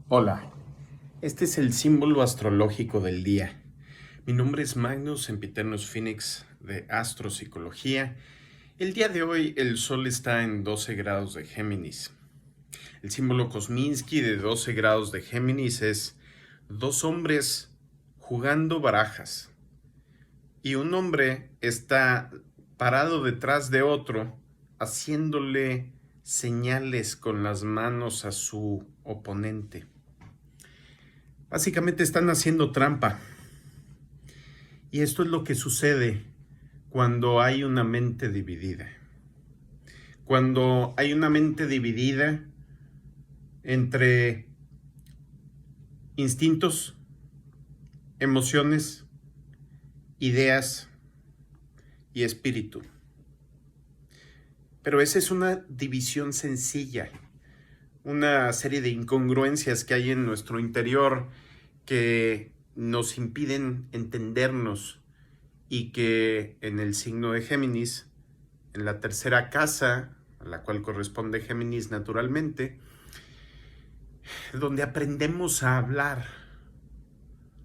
Hola, este es el símbolo astrológico del día. Mi nombre es Magnus Sempiternus Phoenix de Astropsicología. El día de hoy el Sol está en 12 grados de Géminis. El símbolo Kosminski de 12 grados de Géminis es dos hombres jugando barajas. Y un hombre está parado detrás de otro, haciéndole señales con las manos a su oponente. Básicamente están haciendo trampa. Y esto es lo que sucede cuando hay una mente dividida. Cuando hay una mente dividida entre instintos, emociones, ideas y espíritu. Pero esa es una división sencilla, una serie de incongruencias que hay en nuestro interior que nos impiden entendernos y que en el signo de Géminis, en la tercera casa, a la cual corresponde Géminis naturalmente, donde aprendemos a hablar,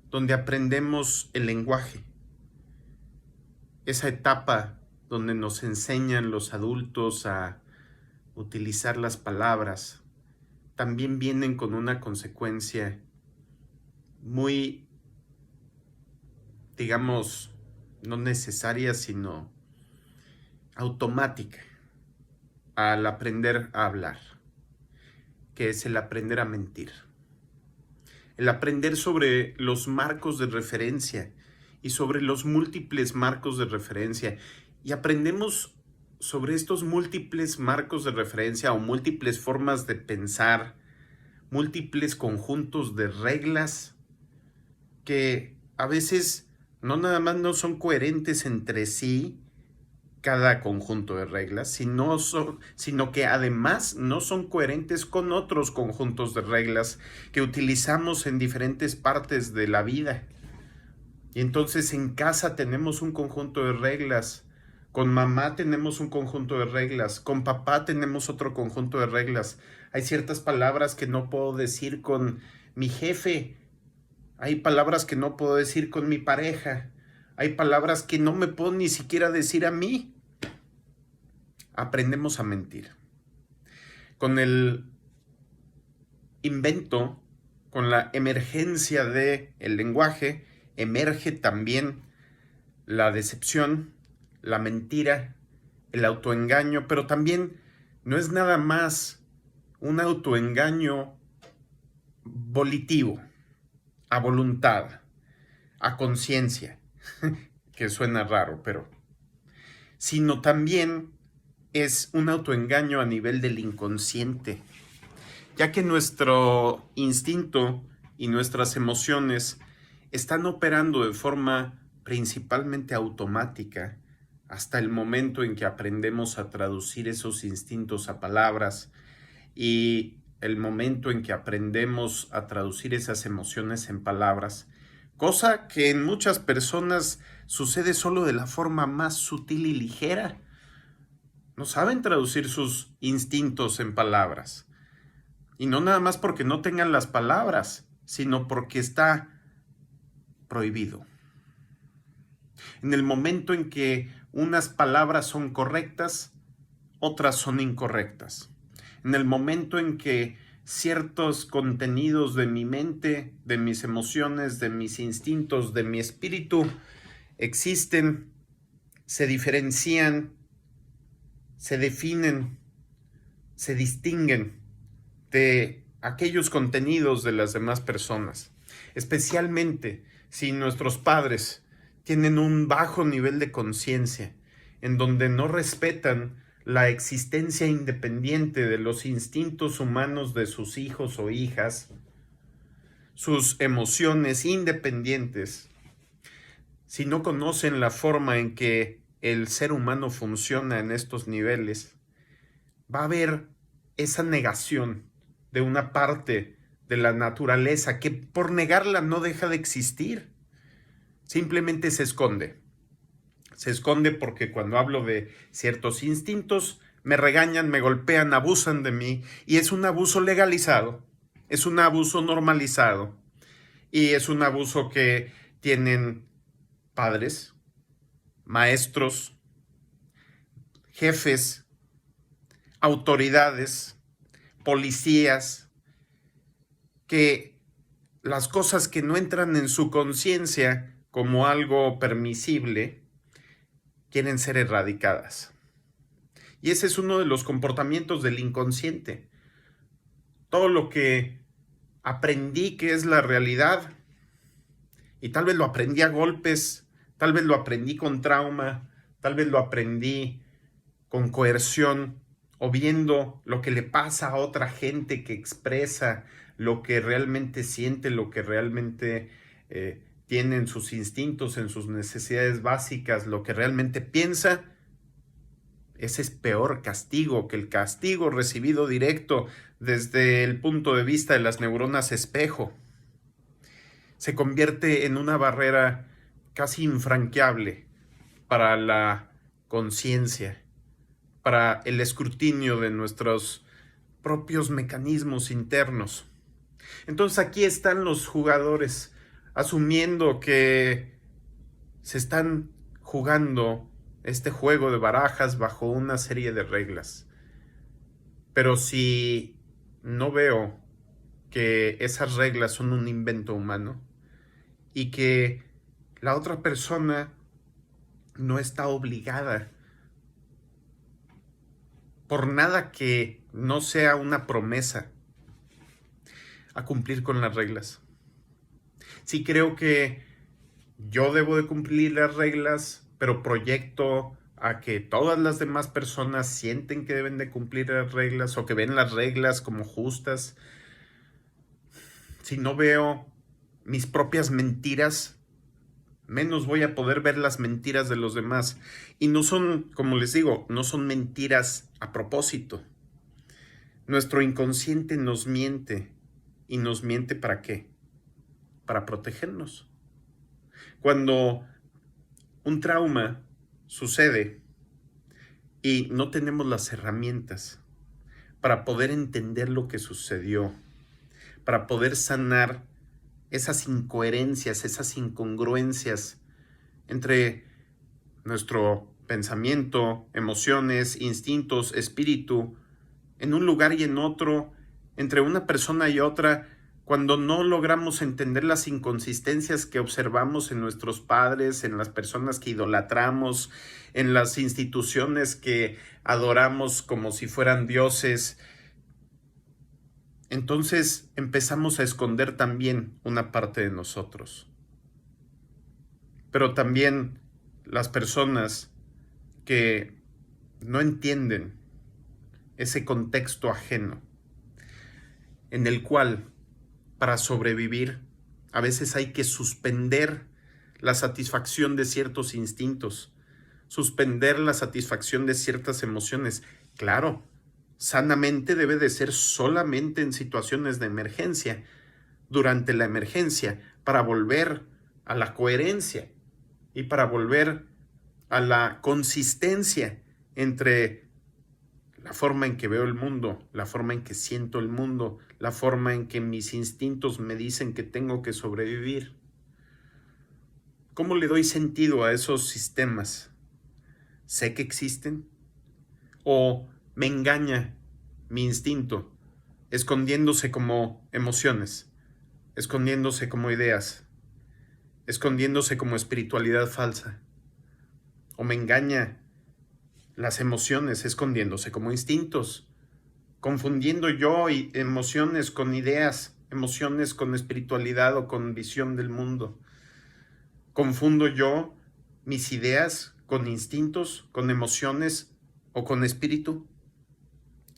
donde aprendemos el lenguaje, esa etapa donde nos enseñan los adultos a utilizar las palabras, también vienen con una consecuencia muy, digamos, no necesaria, sino automática al aprender a hablar, que es el aprender a mentir. El aprender sobre los marcos de referencia y sobre los múltiples marcos de referencia. Y aprendemos sobre estos múltiples marcos de referencia o múltiples formas de pensar, múltiples conjuntos de reglas que a veces no nada más no son coherentes entre sí, cada conjunto de reglas, sino que además no son coherentes con otros conjuntos de reglas que utilizamos en diferentes partes de la vida. Y entonces en casa tenemos un conjunto de reglas, con mamá tenemos un conjunto de reglas, con papá tenemos otro conjunto de reglas. Hay ciertas palabras que no puedo decir con mi jefe, hay palabras que no puedo decir con mi pareja, hay palabras que no me puedo ni siquiera decir a mí. Aprendemos a mentir. Con el invento, con la emergencia del lenguaje, emerge también la decepción, la mentira, el autoengaño, pero también no es nada más un autoengaño volitivo, a voluntad, a conciencia, que suena raro, pero sino también es un autoengaño a nivel del inconsciente, ya que nuestro instinto y nuestras emociones están operando de forma principalmente automática hasta el momento en que aprendemos a traducir esos instintos a palabras y el momento en que aprendemos a traducir esas emociones en palabras, cosa que en muchas personas sucede solo de la forma más sutil y ligera. No saben traducir sus instintos en palabras. Y no nada más porque no tengan las palabras, sino porque está prohibido. En el momento en que unas palabras son correctas, otras son incorrectas. En el momento en que ciertos contenidos de mi mente, de mis emociones, de mis instintos, de mi espíritu existen, se diferencian, se definen, se distinguen de aquellos contenidos de las demás personas, especialmente si nuestros padres tienen un bajo nivel de conciencia, en donde no respetan la existencia independiente de los instintos humanos de sus hijos o hijas, sus emociones independientes, si no conocen la forma en que el ser humano funciona en estos niveles, va a haber esa negación de una parte de la naturaleza que por negarla no deja de existir. Simplemente se esconde. Se esconde porque cuando hablo de ciertos instintos me regañan, me golpean, abusan de mí y es un abuso legalizado. Es un abuso normalizado y es un abuso que tienen padres, maestros, jefes, autoridades, policías, que las cosas que no entran en su conciencia como algo permisible quieren ser erradicadas. Y ese es uno de los comportamientos del inconsciente. Todo lo que aprendí que es la realidad, y tal vez lo aprendí a golpes, tal vez lo aprendí con trauma, tal vez lo aprendí con coerción, o viendo lo que le pasa a otra gente que expresa lo que realmente siente, lo que realmente tiene en sus instintos, en sus necesidades básicas, lo que realmente piensa. Ese es peor castigo que el castigo recibido directo desde el punto de vista de las neuronas espejo. Se convierte en una barrera casi infranqueable para la conciencia, para el escrutinio de nuestros propios mecanismos internos. Entonces aquí están los jugadores asumiendo que se están jugando este juego de barajas bajo una serie de reglas. Pero si no veo que esas reglas son un invento humano y que la otra persona no está obligada por nada que no sea una promesa a cumplir con las reglas. Sí creo que yo debo de cumplir las reglas, pero proyecto a que todas las demás personas sienten que deben de cumplir las reglas o que ven las reglas como justas. Si no veo mis propias mentiras, menos voy a poder ver las mentiras de los demás. Y no son, como les digo, no son mentiras a propósito. Nuestro inconsciente nos miente. ¿Y nos miente para qué? Para protegernos. Cuando un trauma sucede y no tenemos las herramientas para poder entender lo que sucedió, para poder sanar esas incoherencias, esas incongruencias entre nuestro pensamiento, emociones, instintos, espíritu, en un lugar y en otro, entre una persona y otra, cuando no logramos entender las inconsistencias que observamos en nuestros padres, en las personas que idolatramos, en las instituciones que adoramos como si fueran dioses, entonces empezamos a esconder también una parte de nosotros. Pero también las personas que no entienden ese contexto ajeno, en el cual para sobrevivir a veces hay que suspender la satisfacción de ciertos instintos, suspender la satisfacción de ciertas emociones. Claro, sanamente debe de ser solamente en situaciones de emergencia, durante la emergencia, para volver a la coherencia y para volver a la consistencia entre la forma en que veo el mundo, la forma en que siento el mundo, la forma en que mis instintos me dicen que tengo que sobrevivir. ¿Cómo le doy sentido a esos sistemas? ¿Sé que existen? ¿O me engaña mi instinto, escondiéndose como emociones, escondiéndose como ideas, escondiéndose como espiritualidad falsa? ¿O me engaña las emociones, escondiéndose como instintos, confundiendo yo emociones con ideas, emociones con espiritualidad o con visión del mundo? ¿Confundo yo mis ideas con instintos, con emociones o con espíritu?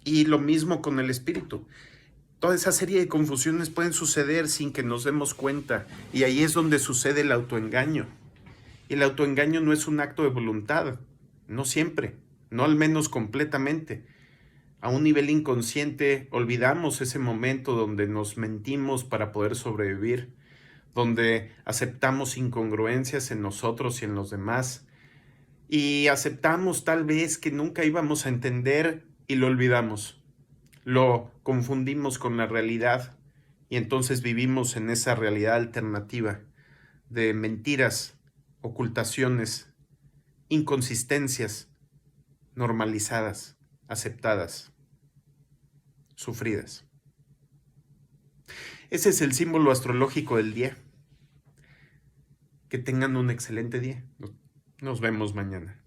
Y lo mismo con el espíritu. Toda esa serie de confusiones pueden suceder sin que nos demos cuenta, y ahí es donde sucede el autoengaño. Y el autoengaño no es un acto de voluntad, no siempre, no al menos completamente. A un nivel inconsciente olvidamos ese momento donde nos mentimos para poder sobrevivir, donde aceptamos incongruencias en nosotros y en los demás, y aceptamos tal vez que nunca íbamos a entender y lo olvidamos. Lo confundimos con la realidad Y entonces vivimos en esa realidad alternativa de mentiras, ocultaciones, inconsistencias normalizadas, aceptadas, sufridas. Ese es el símbolo astrológico del día. Que tengan un excelente día. Nos vemos mañana.